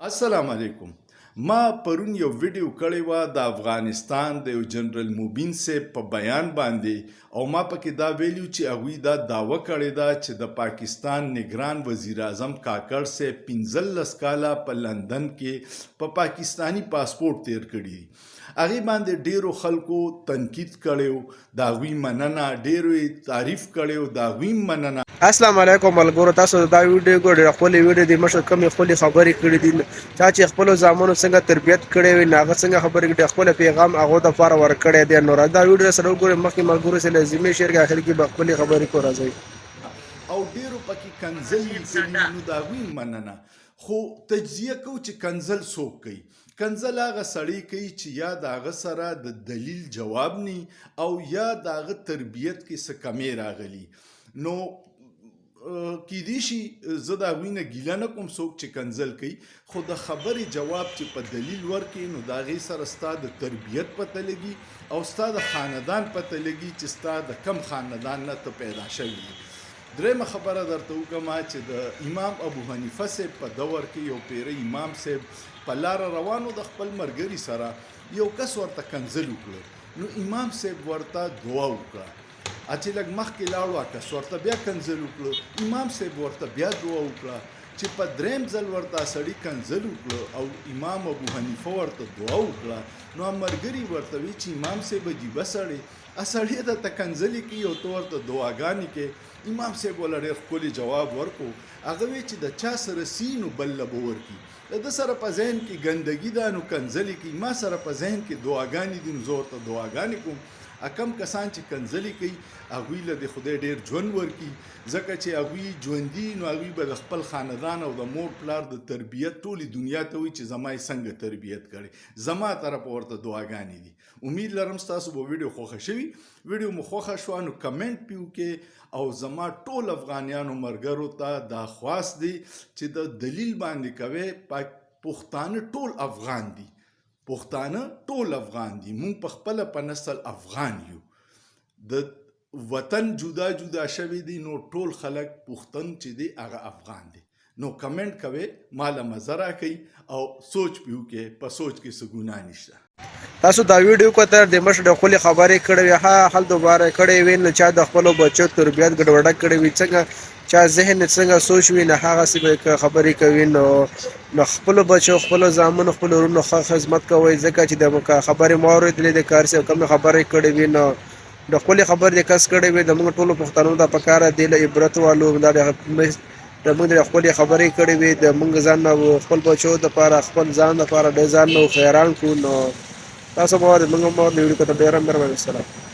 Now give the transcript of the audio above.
السلام علیکم. ما پرون یو ویډیو کړی و د افغانستان د یو جنرال موبین صاحب په بیان باندې او ما پکې دا ویلیو چې هغوی دا دعوه کړې ده چې د پاکستان نگران وزیر اعظم کاکړ صاحب 15 کاله په لندن کې په پاکستانی پاسپورت تیر کړي. هغې باندې ډیرو خلکو تنقید کړی، د هغوی مننه، ډیرو تعریف کړی، د هغوی مننه. السلام علیکم ملګرو، تاسو دا ویډیو ګورئ. خپل ویډیو د مشر کم خپل خبرې کړې دي، چا چې خپل زامنو څنګه تربیت کړې وي، هغه څنګه خبرې کړي، خپل پیغام هغه د فار ور کړی دی. نو دا ویډیو سره وګورئ. مخکې ملګرو سره لازمي شیر کې اخر کې خپل خبرې کو راځي او ډیرو پکې کنزل لیکلي، نو د هغوی مننه. خو تجزیه کو چې کنزل څوک کوي. کنزل هغه سړی کوي چې یا د هغه سره د دلیل جواب نی او یا د هغه تربیت کې څه کمې راغلي. نو کیدی شي زه د هغوی نه ګیله نه کوم څوک چې کنزل کوي، خو د خبرې جواب چې په دلیل ورکړي نو د هغې سره ستا د تربیت پته لګي او ستا د خاندان پته لګي چې ستا د کم خاندان نه ته پیدا شوي. درېیمه خبره درته وکړم چې د امام ابو حنیفه صاحب په دور کې یو پیره امام صاحب په لاره روانو د خپل ملګري سره یو کس ورته کنزل وکړه. نو امام صاحب ورته دعا وکړه. چې لږ مخکې لاړو کس ورته بیا کنزل وکړه. امام صاحب ورته بیا دعا وکړه. چې په درېیم ځل ورته سړي کنزل وکړه او امام ابو حنیفه ورته دعا وکړه، نو ملګري ورته وی چې امام صاحب عجیبه سړی، سړی درته کنزلې کوي او ته ورته دعاګانې کوې. امام صاحب وله ډېر ښکلی جواب ورکړو. هغه وی چې د چا سره سي نو بل له به ورکړي. د ده سره په ذهن کې ګندګي ده نو کنزلې کوي، ما سره په ذهن کې دعاګانې دي نو زه ورته دعاګانې کوم. کم کسان چې کنزلي کوي هغوی له د خدای ډېر ژوند ورکړي، ځکه چې هغوی ژوندي نو هغوی به د خپل خاندان او د مور پلار د تربیت ټولې دنیا ته وایي چې زما یې څنګه تربیت کړې. زما طرفه ورته دعاګانې دي. امید لرم ستاسو به ویډیو خوښه شوي. ویډیو مو خوښه شوه نو کمنټ پې وکړئ او زما ټول افغانیانو ملګرو ته دا خواست دی چې د دلیل باندې کوئ. پښتانه ټول افغان دي، پښتانه ټول افغان دي، مونږ په خپله په نسل افغان یو. د وطن جدا جدا شوي دي نو ټول خلک پښتون چې دی هغه افغان دی. نو کمنټ کوئ، ماله مزه راکوئ او سوچ پې وکړئ. په سوچ کې څه ګناه نشته. تاسو دا ویډیو کتل د مشر د خپل خبرې کړې وي، ها حل دوباره کړې وي، نو چا د خپل بچو تربیت ګډوډه کړې وي، څنګه چا ذهن څنګه سوچ وي، نه هغه څه خبرې کوي. نو خپل بچو، خپل زامنو، خپل ورونو خدمت کوئ، ځکه چې د خبرې مو اورېدلې د کار څه کومې خبرې کړې وي، نو د خپل خبرې د کس کړې وي. د موږ ټولو پښتنو د پکاره دی له عبرت والو دا د موږ د خپل خبرې کړې وي، د موږ ځان نه خپل بچو دپاره، خپل ځان دپاره ډېر ځان نه خیران کړو. نو تاسو به موږ د ویډیو کتل ډېره مهرباني. السلام.